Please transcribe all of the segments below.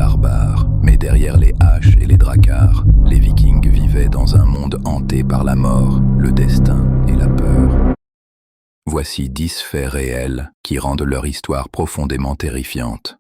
barbares, mais derrière les haches et les dracars, les Vikings vivaient dans un monde hanté par la mort, le destin et la peur. Voici 10 faits réels qui rendent leur histoire profondément terrifiante.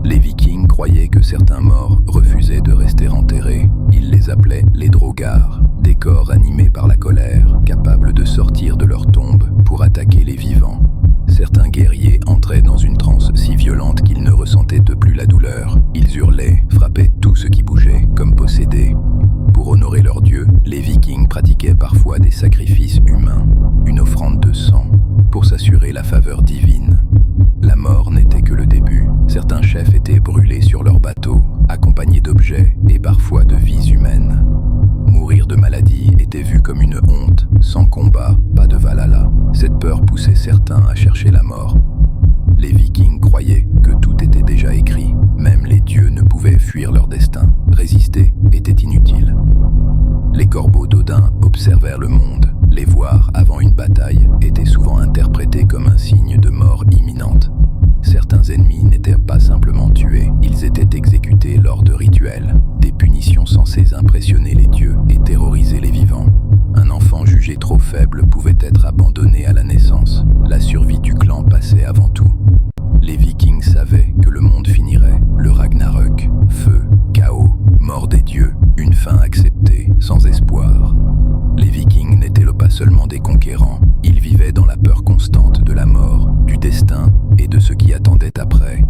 Les Vikings croyaient que certains morts refusaient de rester enterrés. Ils les appelaient les Draugars, des corps animés par la colère, capables de sortir de leur tombe pour attaquer les vivants. Certains guerriers entraient dans une transe si violente qu'ils ne ressentaient plus la douleur. Ils hurlaient, frappaient tout ce qui bougeait, comme possédés. Pour honorer leur dieu, les Vikings pratiquaient parfois des sacrifices humains, une offrande de sang, pour s'assurer la faveur divine. La mort n'était que le début. Certains chefs étaient brûlés sur leur bateau, accompagnés d'objets et parfois de vies humaines. Mourir de maladie était vu comme une honte, sans combat, pas de Valhalla. Cette peur poussait certains à chercher la mort. Les Vikings croyaient que tout était déjà écrit, même les dieux ne pouvaient fuir leur destin. Résister était inutile. Les corbeaux d'Odin observèrent le monde. Les voir avant une bataille était souvent interprété comme un signe de mort imminente. Certains ennemis n'étaient pas simplement tués, ils étaient exécutés lors de rituels, des punitions censées impressionner les dieux et terroriser les vivants. Un enfant jugé trop faible pouvait être abandonné à la naissance. La survie du clan passait avant tout. Les Vikings savaient que le monde finirait, le Ragnarök, feu, chaos, mort des dieux, une fin acceptée, sans espoir. Les Vikings n'étaient pas seulement des conquérants, ils vivaient dans la peur constante de la mort, du destin et de ce qui attendait après.